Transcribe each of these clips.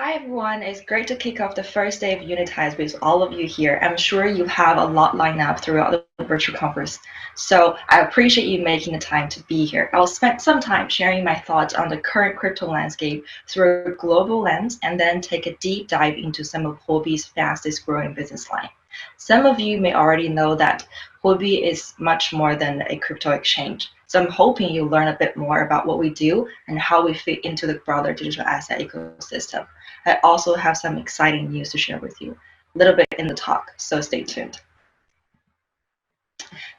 Hi everyone, it's great to kick off the first day of Unitize with all of you here. I'm sure you have a lot lined up throughout the virtual conference, so I appreciate you making the time to be here. I'll spend some time sharing my thoughts on the current crypto landscape through a global lens and then take a deep dive into some of Huobi's fastest growing business line. Some of you may already know that Huobi is much more than a crypto exchange. So I'm hoping you'll learn a bit more about what we do and how we fit into the broader digital asset ecosystem. I also have some exciting news to share with you a little bit in the talk, so stay tuned.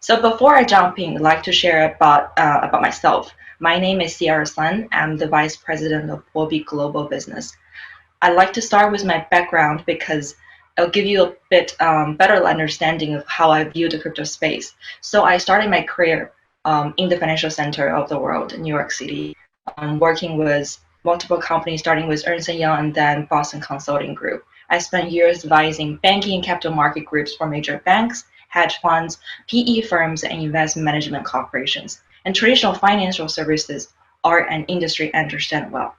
So before I jump in, I'd like to share about myself. My name is Sierra Sun. I'm the Vice President of Huobi Global Business. I'd like to start with my background because it'll give you a bit better understanding of how I view the crypto space. So I started my career in the financial center of the world, New York City, working with multiple companies, starting with Ernst & Young and then Boston Consulting Group. I spent years advising banking and capital market groups for major banks, hedge funds, PE firms, and investment management corporations. And traditional financial services are an industry I understand well.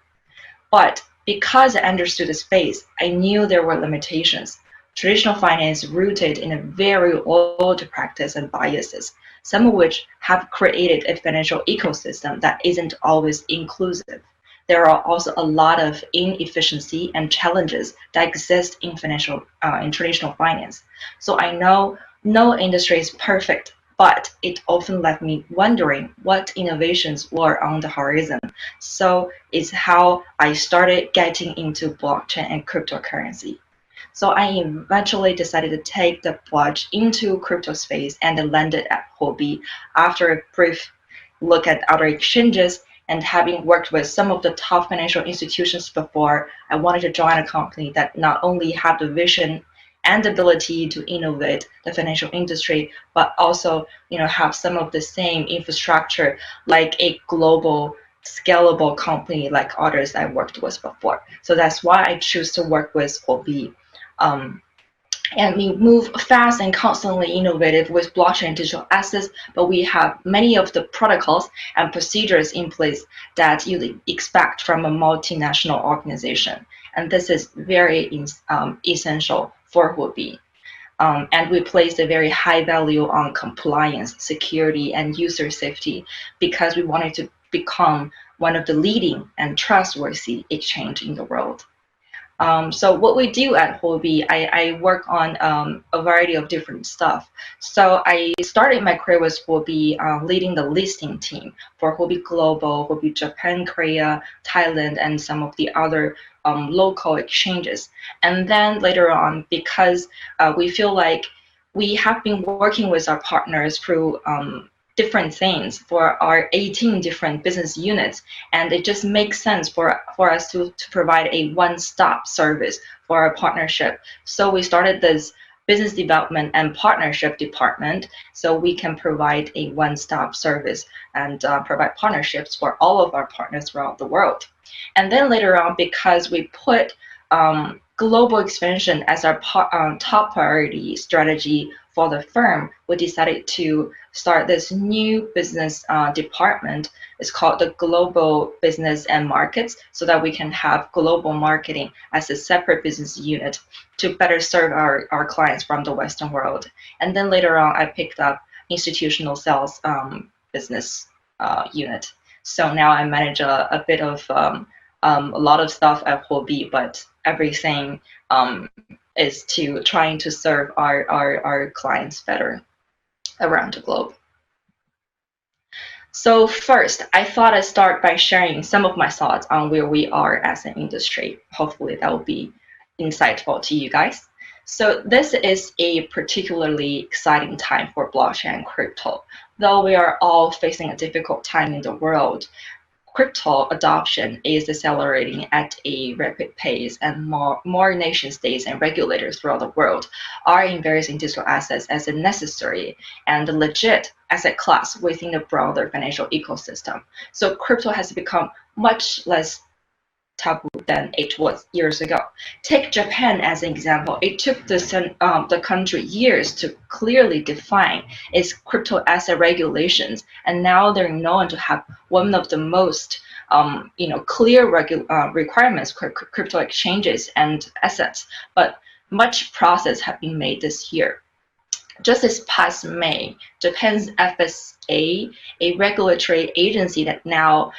But because I understood the space, I knew there were limitations. Traditional finance rooted in a very old practice and biases, some of which have created a financial ecosystem that isn't always inclusive. There are also a lot of inefficiency and challenges that exist in traditional finance. So I know no industry is perfect, but it often left me wondering what innovations were on the horizon. So it's how I started getting into blockchain and cryptocurrency. So I eventually decided to take the plunge into crypto space and landed at Huobi after a brief look at other exchanges and having worked with some of the top financial institutions before, I wanted to join a company that not only had the vision and ability to innovate the financial industry, but also, have some of the same infrastructure like a global scalable company like others I worked with before. So that's why I choose to work with Huobi. And we move fast and constantly innovative with blockchain and digital assets, but we have many of the protocols and procedures in place that you expect from a multinational organization. And this is very essential for Huobi. And we place a very high value on compliance, security, and user safety because we wanted to become one of the leading and trustworthy exchange in the world. So what we do at Huobi, I work on a variety of different stuff. So I started my career with Huobi leading the listing team for Huobi Global, Huobi Japan, Korea, Thailand, and some of the other local exchanges. And then later on, because we feel like we have been working with our partners through different things for our 18 different business units, and it just makes sense for us to provide a one-stop service for our partnership. So we started this business development and partnership department so we can provide a one-stop service and provide partnerships for all of our partners throughout the world. And then later on, because we put global expansion as our top priority strategy for the firm, we decided to start this new business department. It's called the Global Business and Markets, so that we can have global marketing as a separate business unit to better serve our clients from the Western world. And then later on, I picked up institutional sales business unit. So now I manage a bit of a lot of stuff at Huobi, but everything is trying to serve our clients better around the globe. So first, I thought I'd start by sharing some of my thoughts on where we are as an industry. Hopefully that will be insightful to you guys. So this is a particularly exciting time for blockchain and crypto. Though we are all facing a difficult time in the world, crypto adoption is accelerating at a rapid pace, and more nation states and regulators throughout the world are embracing digital assets as a necessary and legit asset class within the broader financial ecosystem. So crypto has become much less taboo than it was years ago. Take Japan as an example. It took the country years to clearly define its crypto asset regulations, and now they're known to have one of the most clear requirements for crypto exchanges and assets. But much progress have been made this year. Just this past May, Japan's FSA, a regulatory agency that now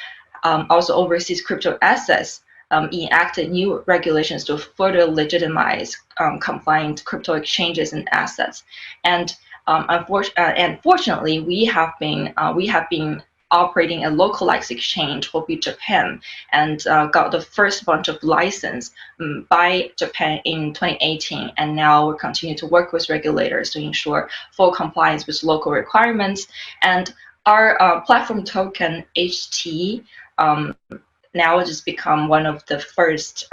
also oversees crypto assets, enacted new regulations to further legitimize compliant crypto exchanges and assets. And fortunately, we have been operating a localized exchange, Huobi Japan, and got the first bunch of license by Japan in 2018. And now we're continuing to work with regulators to ensure full compliance with local requirements. And our platform token, HT, now it has become one of the first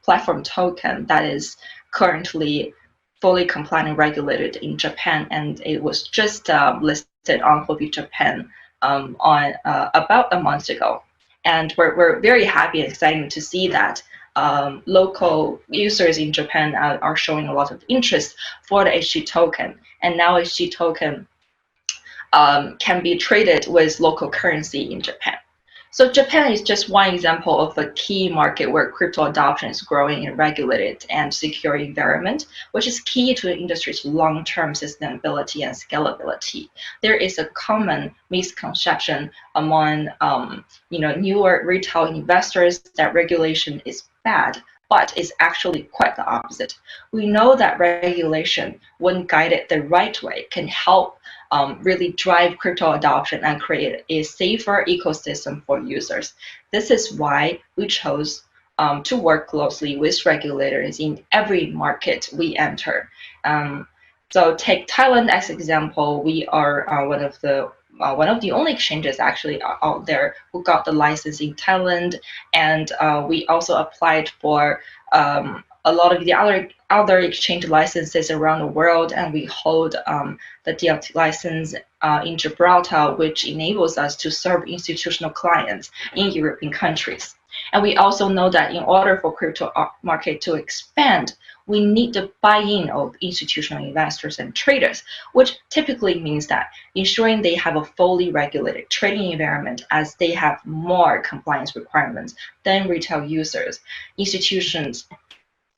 platform token that is currently fully compliant and regulated in Japan, and it was just listed on Huobi Japan on about a month ago. And we're very happy and excited to see that local users in Japan are showing a lot of interest for the HT token. And now HT token can be traded with local currency in Japan. So Japan is just one example of a key market where crypto adoption is growing in a regulated and secure environment, which is key to the industry's long-term sustainability and scalability. There is a common misconception among newer retail investors that regulation is bad, but it's actually quite the opposite. We know that regulation, when guided the right way, can help really drive crypto adoption and create a safer ecosystem for users. This is why we chose to work closely with regulators in every market we enter. So take Thailand as example. We are one of the only exchanges actually out there who got the license in Thailand, and we also applied for a lot of the other exchange licenses around the world, and we hold the DLT license in Gibraltar, which enables us to serve institutional clients in European countries. And we also know that in order for crypto market to expand, we need the buy-in of institutional investors and traders, which typically means that ensuring they have a fully regulated trading environment, as they have more compliance requirements than retail users. Institutions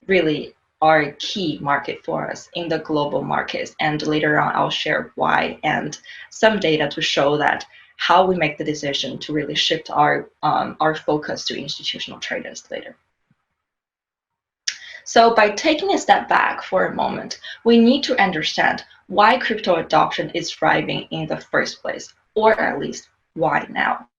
really are a key market for us in the global markets, and later on I'll share why and some data to show that how we make the decision to really shift our focus to institutional traders later. So by taking a step back for a moment, we need to understand why crypto adoption is thriving in the first place, or at least why now.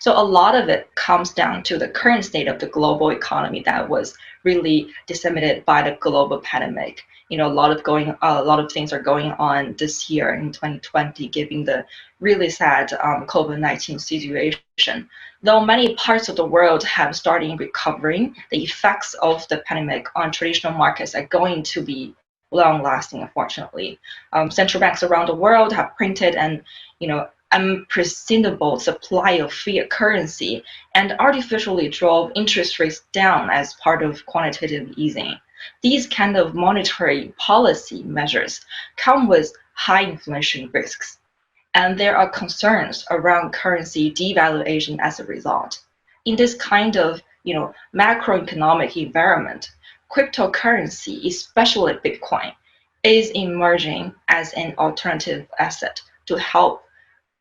So a lot of it comes down to the current state of the global economy that was really disseminated by the global pandemic. A lot of things are going on this year in 2020, given the really sad COVID-19 situation. Though many parts of the world have started recovering, the effects of the pandemic on traditional markets are going to be long-lasting, unfortunately. Central banks around the world have printed an unprecedented supply of fiat currency and artificially drove interest rates down as part of quantitative easing. These kind of monetary policy measures come with high inflation risks, and there are concerns around currency devaluation as a result. In this kind of macroeconomic environment, cryptocurrency, especially Bitcoin, is emerging as an alternative asset to help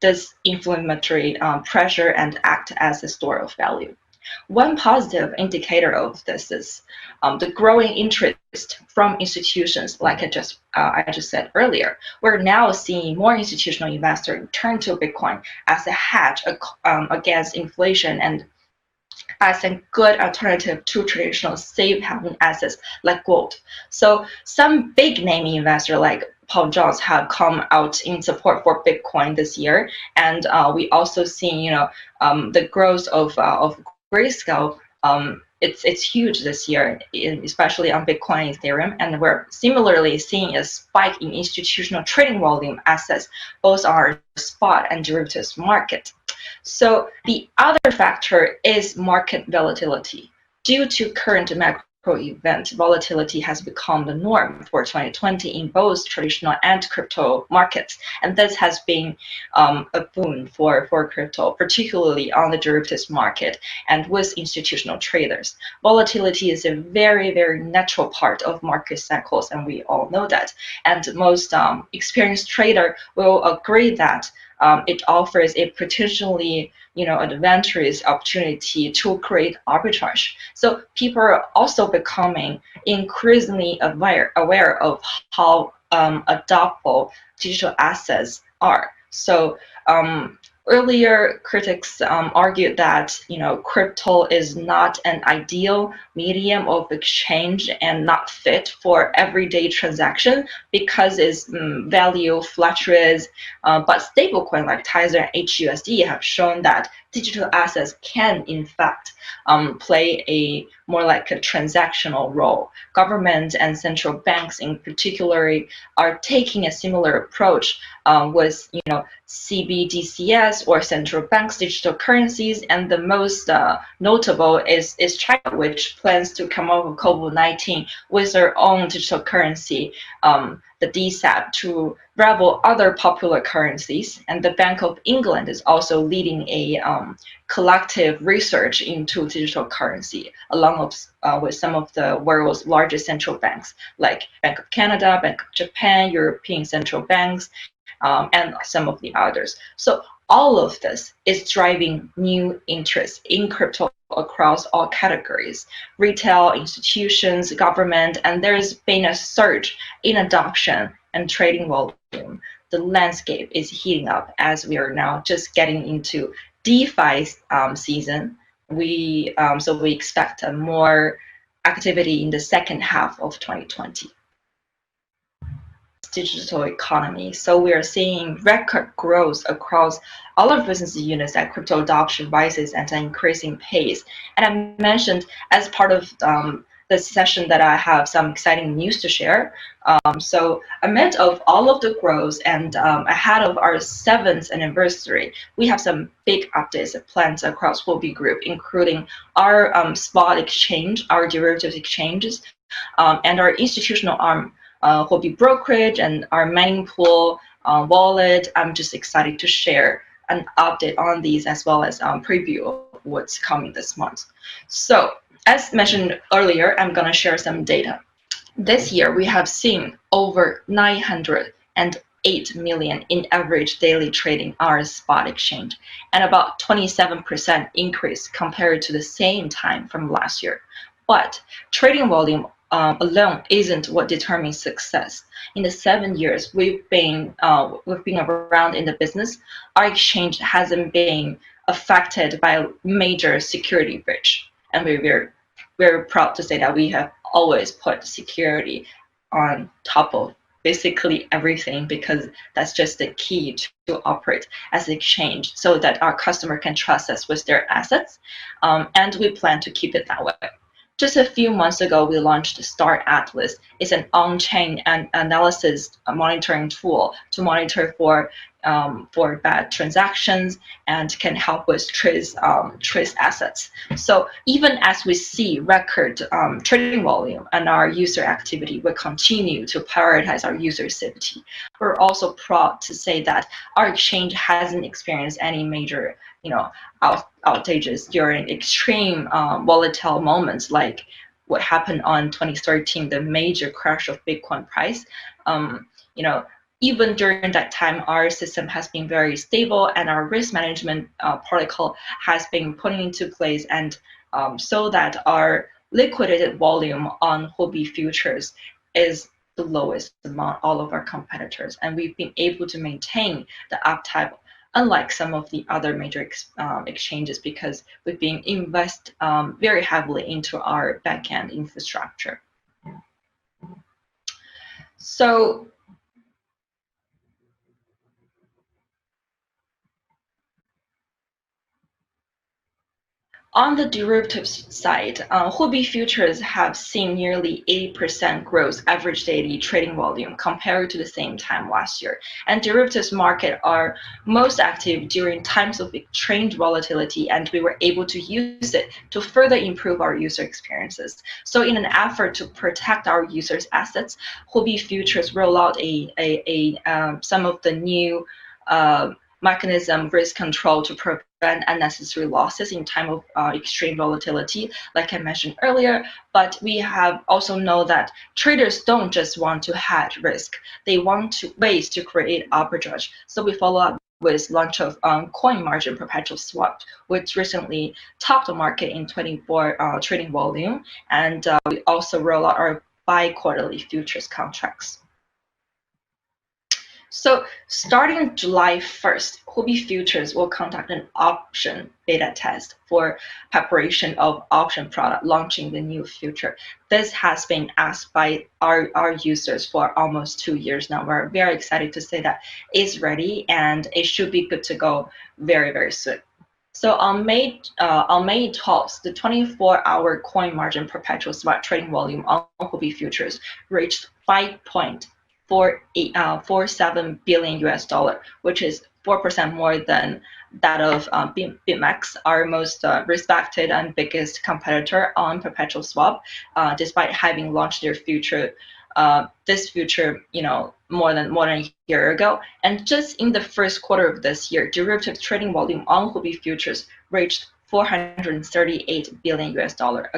this inflammatory pressure and act as a store of value. One positive indicator of this is the growing interest from institutions, like I just said earlier. We're now seeing more institutional investors turn to Bitcoin as a hedge against inflation and as a good alternative to traditional safe haven assets like gold. So some big name investors like Paul Jones have come out in support for Bitcoin this year, and we also see the growth of Grayscale. It's huge this year, especially on Bitcoin and Ethereum, and we're similarly seeing a spike in institutional trading volume assets, both on our spot and derivatives market. So the other factor is market volatility. due to current macro events, volatility has become the norm for 2020 in both traditional and crypto markets. And this has been a boon for crypto, particularly on the derivatives market and with institutional traders. Volatility is a very, very natural part of market cycles, and we all know that. And most experienced trader will agree that it offers a potentially advantageous opportunity to create arbitrage. So people are also becoming increasingly aware of how adaptable digital assets are. So earlier critics argued that crypto is not an ideal medium of exchange and not fit for everyday transaction because its value fluctuates. But stablecoin like Tether and HUSD have shown that digital assets can in fact play a more like a transactional role. Governments and central banks in particular are taking a similar approach with CBDCs or central banks digital currencies, and the most notable is China, which plans to come up with COVID-19 with their own digital currency, the DSAP, to rival other popular currencies. And the Bank of England is also leading a collective research into digital currency, along with some of the world's largest central banks, like Bank of Canada, Bank of Japan, European central banks, and some of the others. So all of this is driving new interest in crypto across all categories, retail, institutions, government, and there's been a surge in adoption and trading volume. The landscape is heating up as we are now just getting into DeFi season. So we expect a more activity in the second half of 2020. Digital economy. So we are seeing record growth across all of business units as crypto adoption rises at an increasing pace. And I mentioned as part of this session that I have some exciting news to share. So amid of all of the growth and ahead of our 7th anniversary, we have some big updates planned across Huobi Group, including our spot exchange, our derivatives exchanges, and our institutional arm, Huobi brokerage, and our mining pool wallet. I'm just excited to share an update on these as well as preview of what's coming this month. So as mentioned earlier, I'm going to share some data. This year, we have seen over 908 million in average daily trading on our spot exchange, and about 27% increase compared to the same time from last year. But trading volume alone isn't what determines success. In the 7 years we've been around in the business, our exchange hasn't been affected by a major security breach, and we're very proud to say that we have always put security on top of basically everything, because that's just the key to operate as an exchange so that our customer can trust us with their assets, and we plan to keep it that way. Just a few months ago, we launched Star Atlas. It's an on-chain analysis monitoring tool to monitor for bad transactions and can help with trace assets. So even as we see record trading volume and our user activity, we continue to prioritize our user safety. We're also proud to say that our exchange hasn't experienced any major outages during extreme volatile moments like what happened on 2013, the major crash of Bitcoin price. Even during that time, our system has been very stable, and our risk management protocol has been put into place, and so that our liquidated volume on Huobi futures is the lowest among all of our competitors, and we've been able to maintain the uptime, unlike some of the other major exchanges, because we've been invest very heavily into our backend infrastructure. So On the derivatives side, Huobi futures have seen nearly 80% growth average daily trading volume compared to the same time last year. And derivatives market are most active during times of exchange volatility, and we were able to use it to further improve our user experiences. So in an effort to protect our users' assets, Huobi futures roll out some of the new mechanism risk control to prevent unnecessary losses in time of extreme volatility, like I mentioned earlier. But we have also know that traders don't just want to hedge risk; they want ways to create arbitrage. So we follow up with launch of coin margin perpetual swap, which recently topped the market in 24 trading volume, and we also roll out our bi-quarterly futures contracts. So starting July 1st, Huobi Futures will conduct an option beta test for preparation of option product launching the new future. This has been asked by our users for almost 2 years now. We're very excited to say that it's ready and it should be good to go very, very soon. So on May 12th, the 24-hour coin margin perpetual spot trading volume on Huobi Futures reached 5.47 billion US dollar, which is 4% more than that of BitMEX, our most respected and biggest competitor on perpetual swap, despite having launched their future. This future, more than a year ago, and just in the first quarter of this year, derivatives trading volume on Huobi futures reached 438 billion US dollar,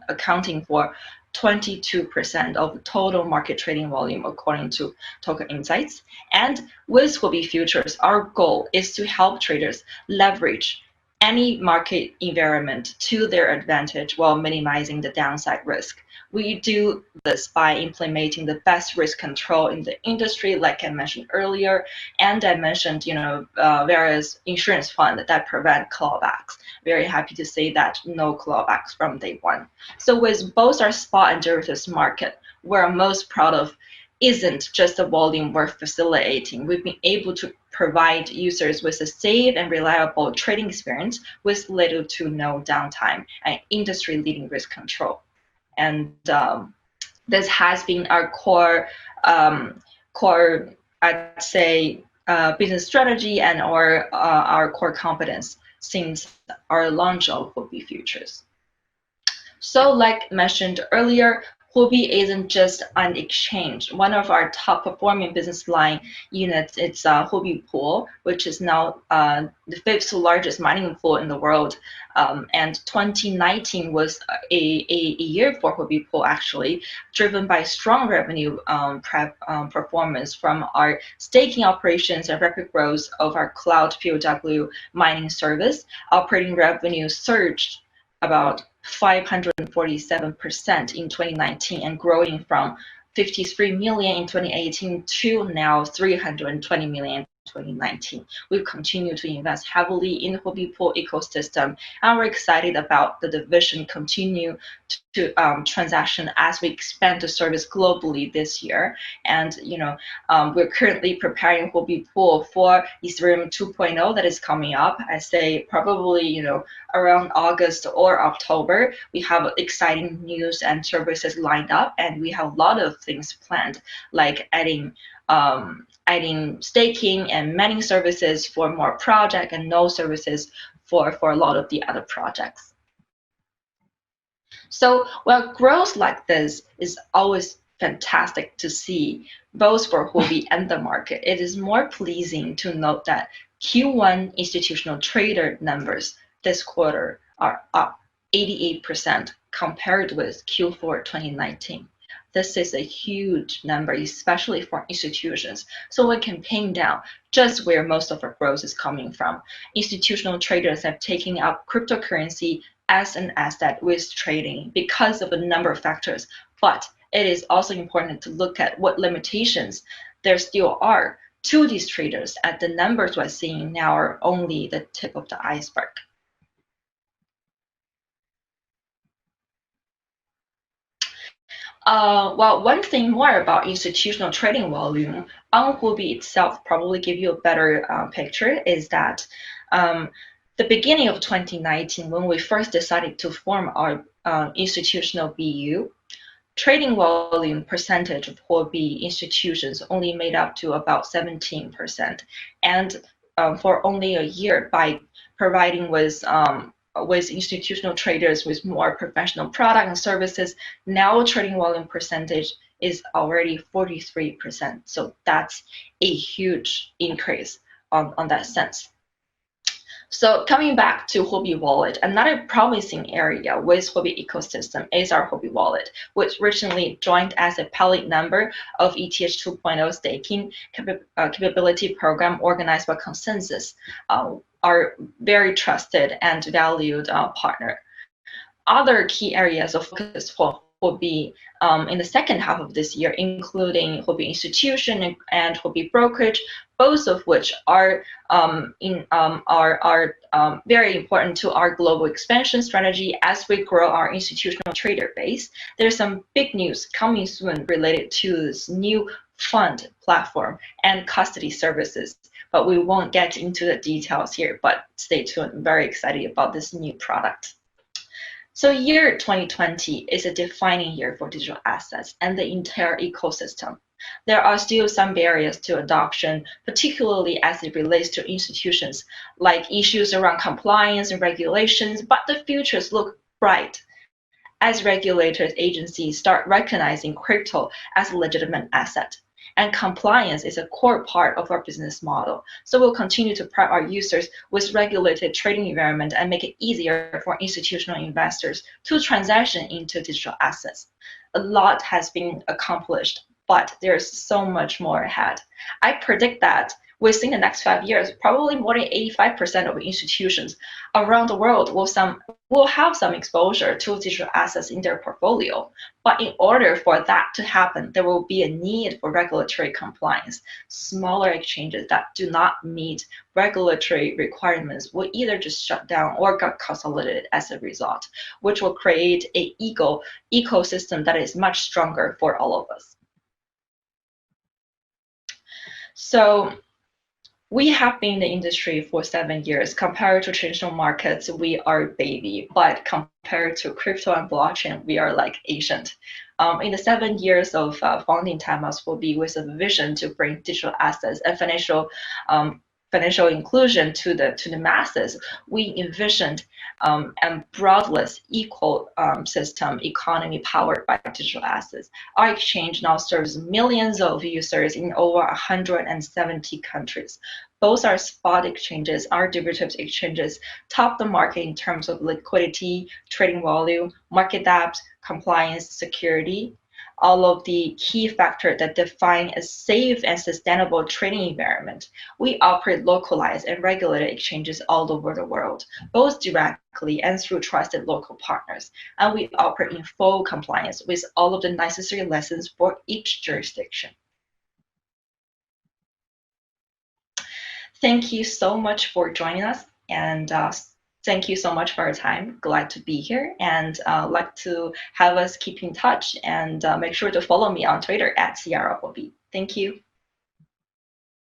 accounting for 22% of total market trading volume according to Token Insights. And with Huobi futures, our goal is to help traders leverage any market environment to their advantage while minimizing the downside risk. We do this by implementing the best risk control in the industry, like I mentioned earlier, and I mentioned, various insurance funds that prevent clawbacks. Very happy to say that no clawbacks from day one. So with both our spot and derivatives market, we're most proud of isn't just the volume we're facilitating. We've been able to provide users with a safe and reliable trading experience with little to no downtime and industry-leading risk control. And this has been our core, I'd say, business strategy and our core competence since our launch of Huobi Futures. So like mentioned earlier, Huobi isn't just an exchange. One of our top performing business line units is Huobi Pool, which is now the fifth largest mining pool in the world. And 2019 was a year for Huobi Pool, actually, driven by strong revenue performance from our staking operations and rapid growth of our cloud POW mining service. Operating revenue surged about 547% in 2019 and growing from 53 million in 2018 to now 320 million in 2019. We've continued to invest heavily in the Huobi Pool ecosystem, and we're excited about the division continue to transaction as we expand the service globally this year. And we're currently preparing Huobi Pool for Ethereum 2.0 that is coming up. I say probably around August or October. We have exciting news and services lined up, and we have a lot of things planned, like adding staking and mining services for more project and no services for a lot of the other projects. So while growth like this is always fantastic to see, both for Huobi and the market, it is more pleasing to note that Q1 institutional trader numbers this quarter are up 88% compared with Q4 2019. This is a huge number, especially for institutions. So we can pin down just where most of our growth is coming from. Institutional traders have taken up cryptocurrency as an asset with trading because of a number of factors. But it is also important to look at what limitations there still are to these traders, as the numbers we're seeing now are only the tip of the iceberg. Well, one thing more about institutional trading volume on Huobi itself, probably give you a better picture, is that the beginning of 2019, when we first decided to form our institutional BU, trading volume percentage of Huobi institutions only made up to about 17%. And for only a year, by providing with institutional traders with more professional product and services, now trading volume percentage is already 43%. So that's a huge increase on that sense. So coming back to Huobi Wallet, another promising area with Huobi ecosystem is our Huobi Wallet, which recently joined as a pilot member of ETH 2.0 staking capability program organized by Consensus, our very trusted and valued partner. Other key areas of focus for Huobi in the second half of this year, including Huobi institution and Huobi brokerage, both of which are very important to our global expansion strategy as we grow our institutional trader base. There's some big news coming soon related to this new fund platform and custody services, but we won't get into the details here, but stay tuned. I'm very excited about this new product. So year 2020 is a defining year for digital assets and the entire ecosystem. There are still some barriers to adoption, particularly as it relates to institutions, like issues around compliance and regulations, but the futures look bright as regulators agencies start recognizing crypto as a legitimate asset. And compliance is a core part of our business model. So we'll continue to prep our users with regulated trading environment and make it easier for institutional investors to transaction into digital assets. A lot has been accomplished, but there's so much more ahead. I predict that within the next 5 years, probably more than 85% of institutions around the world will have some exposure to digital assets in their portfolio. But in order for that to happen, there will be a need for regulatory compliance. Smaller exchanges that do not meet regulatory requirements will either just shut down or get consolidated as a result, which will create an ecosystem that is much stronger for all of us. So we have been in the industry for 7 years. Compared to traditional markets, we are baby, but compared to crypto and blockchain, we are like ancient. In the 7 years of founding time as Huobi, with a vision to bring digital assets and financial inclusion to the masses, we envisioned a broadless, equal system economy powered by digital assets. Our exchange now serves millions of users in over 170 countries. Both our spot exchanges, our derivatives exchanges, top the market in terms of liquidity, trading volume, market depth, compliance, security, all of the key factors that define a safe and sustainable trading environment. We operate localized and regulated exchanges all over the world, both directly and through trusted local partners. And we operate in full compliance with all of the necessary licenses for each jurisdiction. Thank you so much for joining us, and thank you so much for your time. Glad to be here, and like to have us keep in touch, and make sure to follow me on Twitter at @CiaraHuobi. Thank you.